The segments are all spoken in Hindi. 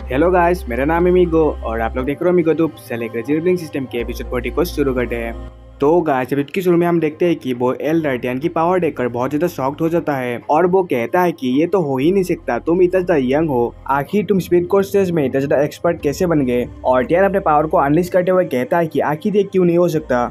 हेलो गाइस, मेरा नाम है मीगो और आप लोग देख रहे हो मीगो ट्यूब। चले रिजर्विंग सिस्टम के एपिसोड 40 को शुरू करते हैं। तो गाइस, एपिसोड की शुरू में हम देखते हैं कि वो एल्डरटियन की पावर देखकर बहुत ज्यादा शॉक्ड हो जाता है और वो कहता है कि ये तो हो ही नहीं सकता, तुम इतना ज्यादा यंग हो, आखिर तुम स्पीड कोर्स स्टेज में इतना ज्यादा एक्सपर्ट कैसे बन गए। और टियन अपने पावर को अनलिश करते हुए कहता है कि आखिर ये क्यों नहीं हो सकता।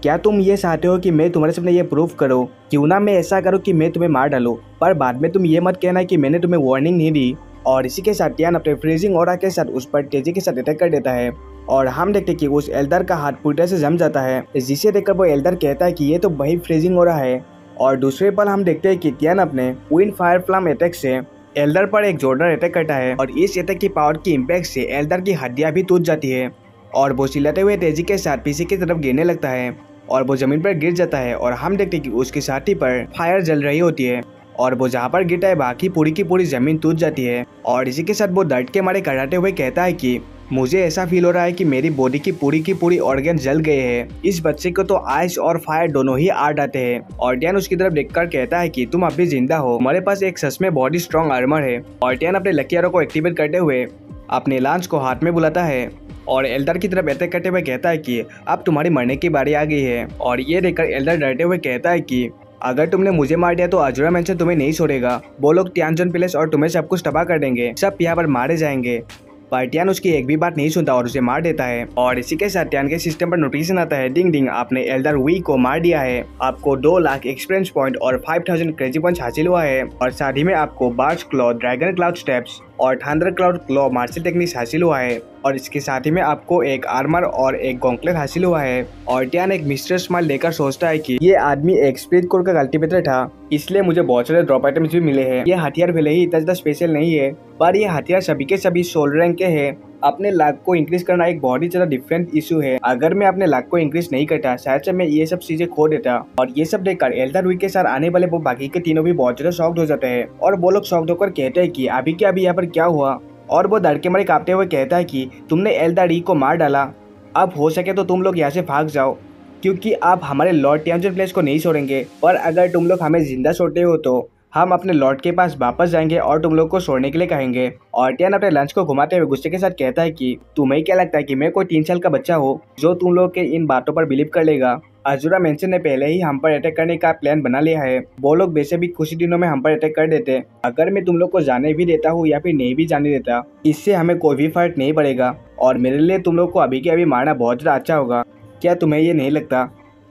क्या तुम ये चाहते हो कि मैं तुम्हारे सामने ये प्रूफ करूं? क्यों ना मैं ऐसा करूं कि मैं तुम्हें मार डालूं, पर बाद में तुम ये मत कहना कि मैंने तुम्हें वार्निंग नहीं दी। और इसी के साथ टियन अपने फ्रीजिंग ऑरा के साथ उस पर तेजी के साथ अटैक कर देता है और हम देखते कि उस एल्डर का हाथ पूरी तरह से जम जाता है, जिसे देखकर वो एल्डर कहता है कि ये तो वही फ्रीजिंग ऑरा है। और दूसरे पल हम देखते हैं कि टियन अपने विंड फायर फ्लैम अटैक से एल्डर पर एक जोरदार अटैक करता है और इस अटैक की पावर की इम्पैक्ट से एल्डर की हड्डियां भी टूट जाती है और वो चिल्लाते हुए तेजी के साथ पीछे की तरफ गिरने लगता है और वो जमीन पर गिर जाता है। और हम देखते हैं कि उसकी छाती पर फायर जल रही होती है और वो जहाँ पर गिरता है बाकी पूरी की पूरी जमीन टूट जाती है। और इसी के साथ वो दर्द के मारे कराते हुए कहता है कि मुझे ऐसा फील हो रहा है कि मेरी बॉडी की पूरी ऑर्गन जल गए हैं। इस बच्चे को तो आइस और फायर दोनों ही आ जाते हैं। और टियन उसकी तरफ देखकर कहता है कि तुम अभी जिंदा हो, हमारे पास एक सच में बहुत ही स्ट्रॉन्ग आर्मर है। और टियन अपने लकी एरो को एक्टिवेट करते हुए अपने लांच को हाथ में बुलाता है और एल्डर की तरफ अटैक करते हुए कहता है कि अब तुम्हारी मरने की बारी आ गई है। और ये देखकर एल्डर डरते हुए कहता है कि अगर तुमने मुझे मार दिया तो अजुरा मेंशन तुम्हें नहीं छोड़ेगा, वो लोग तियानजन पैलेस और तुम्हें सब कुछ तबाह कर देंगे, सब यहाँ पर मारे जाएंगे। पर टियन उसकी एक भी बात नहीं सुनता और उसे मार देता है। और इसी के साथ टियन के सिस्टम पर नोटिफिकेशन आता है, डिंग डिंग, आपने एल्डर वी को मार दिया है, आपको 2 लाख एक्सपीरियंस पॉइंट और 5000 क्रेजी पॉइंट हासिल हुआ है। और साथ ही में आपको बार्च क्लॉ, ड्रैगन क्लाउड स्टेप्स और thunder cloud claw martial techniques हासिल हुआ है। और इसके साथ ही में आपको एक आर्मर और एक गॉन्कलेट हासिल हुआ है। और टियन एक मिस्टीरियस स्माइल लेकर सोचता है कि ये आदमी एक स्पीड कोर का कल्टीवेटर था, इसलिए मुझे बहुत सारे ड्रॉप आइटम्स भी मिले हैं। ये हथियार भले ही इतना ज्यादा स्पेशल नहीं है, पर ये हथियार सभी के सभी सोल रैंक के हैं। अपने लक को इंक्रीज करना एक बहुत ही ज्यादा डिफरेंट इशू है। अगर मैं अपने लक को इंक्रीज नहीं करता शायद से मैं ये सब चीजें खो देता। और ये सब देखकर एल्डर वी के साथ आने वाले वो बाकी के तीनों भी बहुत ज्यादा शॉक्ड हो जाते हैं और वो लोग शॉक्ड होकर कहते हैं कि अभी क्या, अभी यहाँ पर क्या हुआ। और वो डर के मारे कांपते हुए कहता है कि तुमने एल्डर वी को मार डाला, अब हो सके तो तुम लोग यहाँ से भाग जाओ, क्योंकि आप हमारे लॉर्ड तियानजन प्लेस को नहीं छोड़ेंगे। पर अगर तुम लोग हमें जिंदा छोड़ते हो तो हम अपने लॉर्ड के पास वापस जाएंगे और तुम लोग को छोड़ने के लिए कहेंगे। और टियन अपने लंच को घुमाते हुए गुस्से के साथ कहता है कि तुम्हें क्या लगता है कि मैं कोई 3 साल का बच्चा हूँ जो तुम लोग के इन बातों पर बिलीव कर लेगा? अजुरा मेंशन ने पहले ही हम पर अटैक करने का प्लान बना लिया है, वो लोग वैसे भी कुछ ही दिनों में हम पर अटैक कर देते। अगर मैं तुम लोग को जाने भी देता हूँ या फिर नहीं भी जाने देता, इससे हमें कोई भी फर्क नहीं पड़ेगा और मेरे लिए तुम लोग को अभी के अभी मारना बहुत ज्यादा अच्छा होगा। क्या तुम्हें ये नहीं लगता?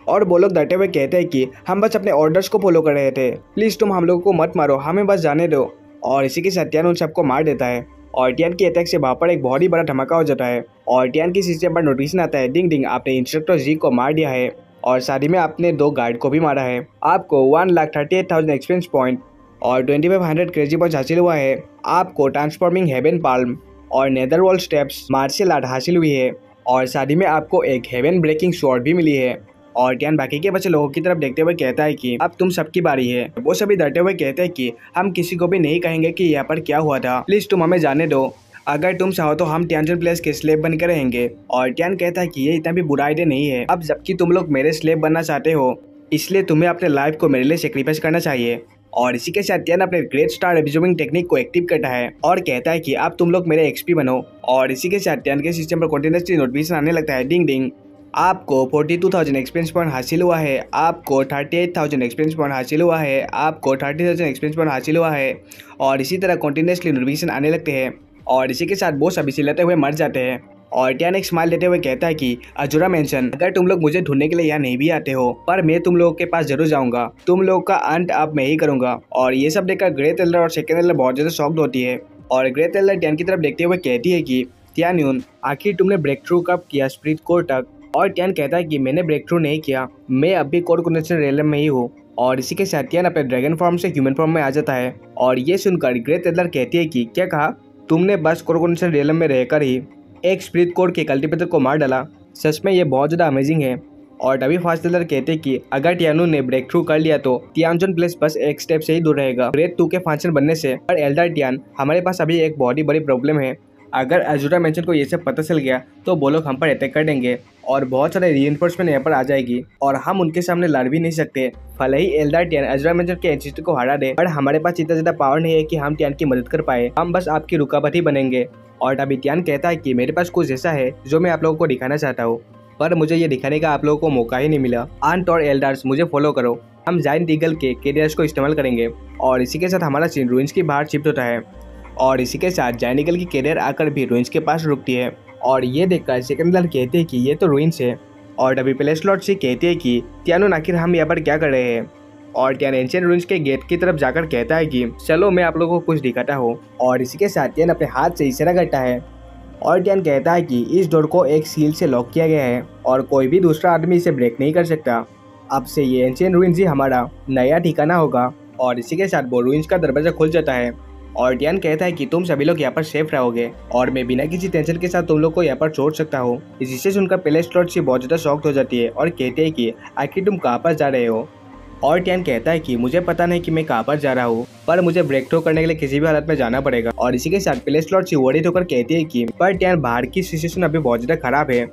और वो लोग डटे हुए कहते हैं कि हम बस अपने ऑर्डर्स को फॉलो कर रहे थे, प्लीज तुम हम लोगों को मत मारो, हमें बस जाने दो। और इसी के साथ टियन उन सबको मार देता है और टियन की अटैक से वहाँ पर एक बहुत ही बड़ा धमाका हो जाता है। और टियन की सिस्टम पर नोटिफिकेशन आता है, डिंग डिंग, आपने इंस्ट्रक्टर जी को मार दिया है और साथ ही में आपने 2 गार्ड को भी मारा है। आपको 1,38,000 एक्सपीरियंस पॉइंट और 2500 क्रेजी पॉइंट हासिल हुआ है। आपको ट्रांसफॉर्मिंग हेवन पाल्म और नेदरवॉल्ड स्टेप्स मार्शल आर्ट हासिल हुई है। और साथ ही में आपको एक हेवन ब्रेकिंग स्वॉर्ड भी मिली है। और टियन बाकी के बच्चे लोगों की तरफ देखते हुए कहता है कि अब तुम सबकी बारी है। वो सभी डरते हुए कहते हैं कि हम किसी को भी नहीं कहेंगे कि यहाँ पर क्या हुआ था, प्लीज तुम हमें जाने दो, अगर तुम चाहो तो हम तियानजन प्लेस के स्लेव बनकर रहेंगे। और टियन कहता है कि ये इतना भी बुरा आइडिया नहीं है, अब जबकि तुम लोग मेरे स्लेव बनना चाहते हो इसलिए तुम्हें अपने लाइफ को मेरे लिए सेक्रीफाइस करना चाहिए। और इसी के साथ टियन अपने ग्रेट स्टार एब्जॉर्बिंग टेक्निक को एक्टिव करता है और कहता है कि अब तुम लोग मेरे एक्सपी बनो। और इसी के साथ टियन के सिस्टम पर कंटिन्यूअसली नोटिफिकेशन आने लगता है, डिंग डिंग, आपको 42,000 एक्सपीरियंस पॉइंट हासिल हुआ है, आपको 38,000 एक्सपीरियंस पॉइंट हासिल हुआ है, आपको 30,000 एक्सपीरियंस पॉइंट हासिल हुआ है। और इसी तरह कंटिन्यूअसली नोटिफिकेशन आने लगते हैं और इसी के साथ वो सभी चिल्लाते हुए मर जाते हैं। और टियन एक स्माइल देते हुए कहता है कि अजुरा मेंशन, अगर तुम लोग मुझे ढूंढने के लिए यहाँ नहीं भी आते हो पर मैं तुम लोगों के पास जरूर जाऊंगा, तुम लोगों का अंत अब मैं ही करूंगा। और ये सब देखकर ग्रेट एल्डर और सेकेंड एल्डर बहुत ज्यादा शॉक्ड होती है और ग्रेट एल्डर टियन की तरफ देखते हुए कहती है कि तियान्यून, आखिर तुमने ब्रेक थ्रू कब किया स्प्रिट कोर तक? और टियन कहता है कि मैंने ब्रेक थ्रू नहीं किया, मैं अब भी कोर कनेक्शन रेलम में ही हूँ। और इसी के साथ टियन अपने ड्रैगन फॉर्म से ह्यूमन फॉर्म में आ जाता है। और ये सुनकर ग्रेट एल्डर कहती है कि क्या कहा तुमने, बस कोर कनेक्शन रेलम में रहकर ही एक स्प्रिट कोर के कल्टीवेटर को मार डाला, सच में ये बहुत ज़्यादा अमेजिंग है। और तभी फास्ट एल्डर कहते हैं कि अगर टियानून ने ब्रेक थ्रू कर लिया तो तियानजन प्लेस बस एक स्टेप से ही दूर रहेगा ग्रेड 2 के फंक्शन बनने से। पर एल्डर टियन, हमारे पास अभी एक बहुत ही बड़ी प्रॉब्लम है, अगर अजुरा मेंशन को ये सब पता चल गया तो वो लोग हम पर अटैक कर देंगे और बहुत सारे रीइंफोर्समेंट यहाँ पर आ जाएगी और हम उनके सामने लड़ भी नहीं सकते। भले ही एल्डर टियन अजुरा मेंशन के एंसेस्टर को हरा दे, पर हमारे पास इतना ज्यादा पावर नहीं है कि हम टियन की मदद कर पाए, हम बस आपकी रुकावट ही बनेंगे। और तभी टियान कहता है कि मेरे पास कुछ ऐसा है जो मैं आप लोगों को दिखाना चाहता हूँ, पर मुझे ये दिखाने का आप लोगों को मौका ही नहीं मिला। आंट और एल्डर्स मुझे फॉलो करो, हम जायंट ईगल के कैरियर्स को इस्तेमाल करेंगे। और इसी के साथ हमारा सीन रूइंस की बाहर शिफ्ट होता है और इसी के साथ जायंट ईगल की कैरियर आकर भी रूइंस के पास रुकती है। और ये देखकर सेकंड लाल कहते हैं कि ये तो रूइंस है। और तभी प्लेस लॉर्ड सी कहते हैं कि टियान आखिर हम यहाँ पर क्या कर रहे हैं। और टियान एंशिएंट रूइंस के गेट की तरफ जाकर कहता है कि चलो मैं आप लोगों को कुछ दिखाता हूँ। और इसी के साथ टियान अपने हाथ से इशारा करता है और टियान कहता है कि इस डोर को एक सील से लॉक किया गया है और कोई भी दूसरा आदमी इसे ब्रेक नहीं कर सकता। अब से ये एंशिएंट रूइंस ही हमारा नया ठिकाना होगा। और इसी के साथ वो रूइंस का दरवाजा खुल जाता है और टियान कहता है कि तुम सभी लोग यहाँ पर सेफ रहोगे और मैं बिना किसी टेंशन के साथ तुम लोग को यहाँ पर छोड़ सकता हूँ। जिससे सुनकर प्लेस लॉर्ड सी बहुत ज़्यादा शॉक्ड हो जाती है और कहते हैं कि आखिर तुम कहाँ पर जा रहे हो। और टियान कहता है कि मुझे पता नहीं कि मैं कहाँ पर जा रहा हूँ, पर मुझे ब्रेक थ्रू करने के लिए किसी भी हालत में जाना पड़ेगा। और इसी के साथ प्लेस लॉर्ड सी वर्रिड होकर कहती है कि पर टियान बाहर की सिचुएशन अभी बहुत ज़्यादा खराब है,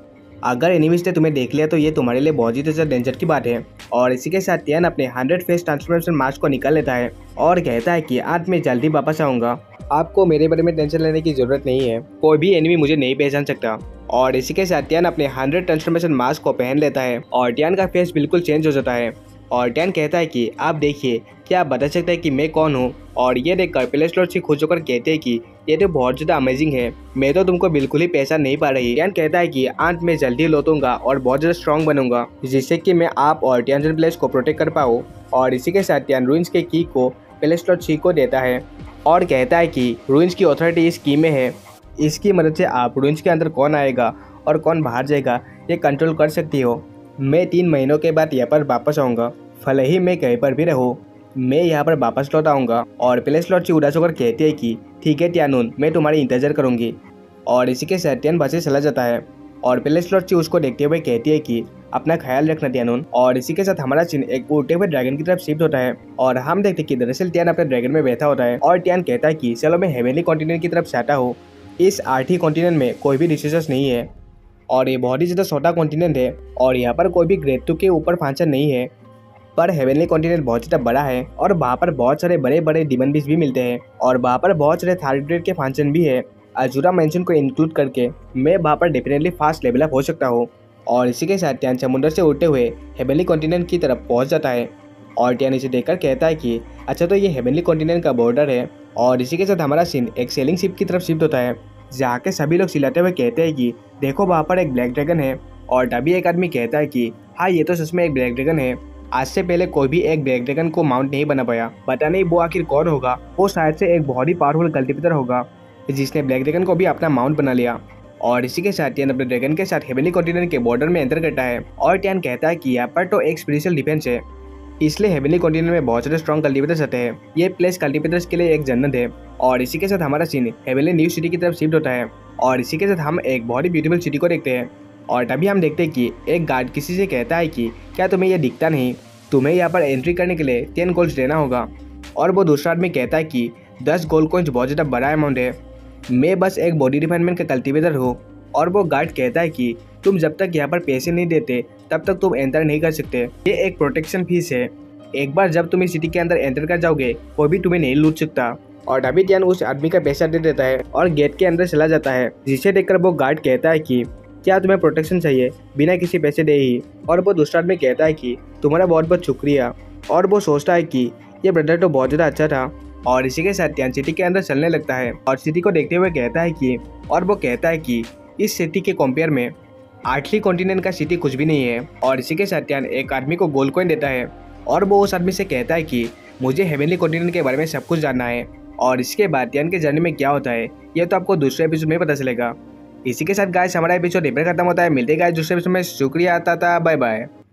अगर एनिमीज ने तुम्हें देख लिया तो ये तुम्हारे लिए बहुत ही ज़्यादा डेंजर की बात है। और इसी के साथ टियान अपने 100 फेस ट्रांसफॉर्मेशन मास्क को निकाल लेता है और कहता है कि आज मैं जल्दी वापस आऊँगा, आपको मेरे बारे में टेंशन लेने की जरूरत नहीं है, कोई भी एनिमी मुझे नहीं पहचान सकता। और इसी के साथ टियान अपने 100 ट्रांसफॉर्मेशन मास्क को पहन लेता है और टियान का फेस बिल्कुल चेंज हो जाता है। और टियान कहता है कि आप देखिए, क्या आप बता सकते हैं कि मैं कौन हूँ। और ये देखकर प्लेस लॉर्ड से खुश होकर कहते हैं कि ये तो बहुत ज़्यादा अमेजिंग है, मैं तो तुमको बिल्कुल ही पहचान नहीं पा रही। टियान कहता है कि आज मैं जल्दी लौटूंगा और बहुत ज़्यादा स्ट्रॉन्ग बनूंगा, जिससे कि मैं आप और टियान प्लेस को प्रोटेक्ट कर पाऊँ। और इसी के साथ टियान रूइंस के की को प्लेस लॉर्ड सी को देता है और कहता है कि रूइंस की अथॉरिटी इस की में है, इसकी मदद से आप रूइंस के अंदर कौन आएगा और कौन बाहर जाएगा ये कंट्रोल कर सकती हो। मैं 3 महीनों के बाद यहाँ पर वापस आऊँगा, भले ही मैं कहीं पर भी रहूँ, मैं यहाँ पर वापस लौट आऊँगा। और प्लेस लॉर्ड सी उदास होकर कहती है कि ठीक है टियान, मैं तुम्हारी इंतजार करूँगी। और इसी के साथ टियान बसे चला जाता है और प्लेस लॉर्ड सी उसको देखते हुए कहती है कि अपना ख्याल रखना टियान। और इसी के साथ हमारा सीन एक उड़ते हुए ड्रैगन की तरफ शिफ्ट होता है और हम देखते हैं कि दरअसल टियान अपने ड्रैगन में बैठा होता है और टियान कहता है कि चलो मैं हेवनली कॉन्टिनेंट की तरफ जाता हूँ। इस आर्थिक कॉन्टिनेंट में कोई भी रिसोर्सेस नहीं है और ये बहुत ही ज़्यादा छोटा कॉन्टिनेंट है और यहाँ पर कोई भी ग्रेड 2 के ऊपर फंक्शन नहीं है, पर हेवनली कॉन्टिनेंट बहुत ज़्यादा बड़ा है और वहाँ पर बहुत सारे बड़े बड़े डिमन बीस्ट भी मिलते हैं और वहाँ पर बहुत सारे थर्ड ग्रेड के फंक्शन भी है। अजूरा मेंशन को इंक्लूड करके मैं वहाँ पर डेफिनेटली फास्ट लेवल अप हो सकता हूँ। और इसी के साथ टियान समुद्र से उड़ते हुए हेवनली कॉन्टिनेंट की तरफ पहुँच जाता है और टियान इसे देखकर कहता है कि अच्छा तो ये हेवनली कॉन्टिनेंट का बॉर्डर है। और इसी के साथ हमारा सीन एक सेलिंग शिप की तरफ शिफ्ट होता है जहाँ के सभी लोग चिल्लाते हुए कहते हैं कि देखो वहाँ पर एक ब्लैक ड्रैगन है। और तभी एक आदमी कहता है कि हाँ ये तो सच में एक ब्लैक ड्रैगन है, आज से पहले कोई भी एक ब्लैक ड्रैगन को माउंट नहीं बना पाया, पता नहीं वो आखिर कौन होगा, वो शायद से एक बहुत ही पावरफुल कल्टिवेटर होगा जिसने ब्लैक ड्रैगन को भी अपना माउंट बना लिया। और इसी के साथ टियान अपने ड्रैगन के साथ हेवनली कॉन्टिनेंट के बॉर्डर में एंटर करता है और टियान कहता है कि यहाँ पर तो एक स्पेशल डिफेंस है, इसलिए हेवनली कॉन्टिनेंट में बहुत सारे स्ट्रॉन्ग कल्टिवेटर्स आते हैं, ये प्लेस कल्टिवेटर्स के लिए एक जन्नत है। और इसी के साथ हमारा सीन हेवनली न्यू सिटी की तरफ शिफ्ट होता है और इसी के साथ हम एक बहुत ही ब्यूटीफुल सिटी को देखते हैं। और तभी हम देखते हैं कि एक गार्ड किसी से कहता है कि क्या तुम्हें यह दिखता नहीं, तुम्हें यहाँ पर एंट्री करने के लिए 10 गोल्ड देना होगा। और वो दूसरा आदमी कहता है कि 10 गोल्ड कॉइन्स बहुत ज़्यादा बड़ा अमाउंट है, मैं बस एक बॉडी रिफाइनमेंट का कल्टिवेटर हूँ। और वो गार्ड कहता है कि तुम जब तक यहाँ पर पैसे नहीं देते तब तक तुम एंटर नहीं कर सकते, ये एक प्रोटेक्शन फीस है, एक बार जब तुम इस सिटी के अंदर एंटर कर जाओगे कोई भी तुम्हें नहीं लूट सकता। और तभी टियान उस आदमी का पैसा दे देता है और गेट के अंदर चला जाता है, जिसे देखकर वो गार्ड कहता है कि क्या तुम्हें प्रोटेक्शन चाहिए बिना किसी पैसे दे ही। और वो दूसरा आदमी कहता है कि तुम्हारा बहुत बहुत शुक्रिया। और वो सोचता है कि ये ब्रदर तो बहुत ज़्यादा अच्छा था। और इसी के साथ टियान सिटी के अंदर चलने लगता है और सिटी को देखते हुए कहता है कि और वो कहता है कि इस सिटी के कंपेयर में आठवीं कॉन्टिनेंट का सिटी कुछ भी नहीं है। और इसी के साथ टियान एक आदमी को गोल्ड कॉइन देता है और वो उस आदमी से कहता है कि मुझे हेवनली कॉन्टिनेंट के बारे में सब कुछ जानना है। और इसके बाद टियान के जर्नी में क्या होता है ये तो आपको दूसरे एपिसोड में पता चलेगा। इसी के साथ गाइस हमारा एपिसोड यहीं पर खत्म होता है, मिलते गाइस दूसरे एपिसोड में। शुक्रिया, बाय बाय।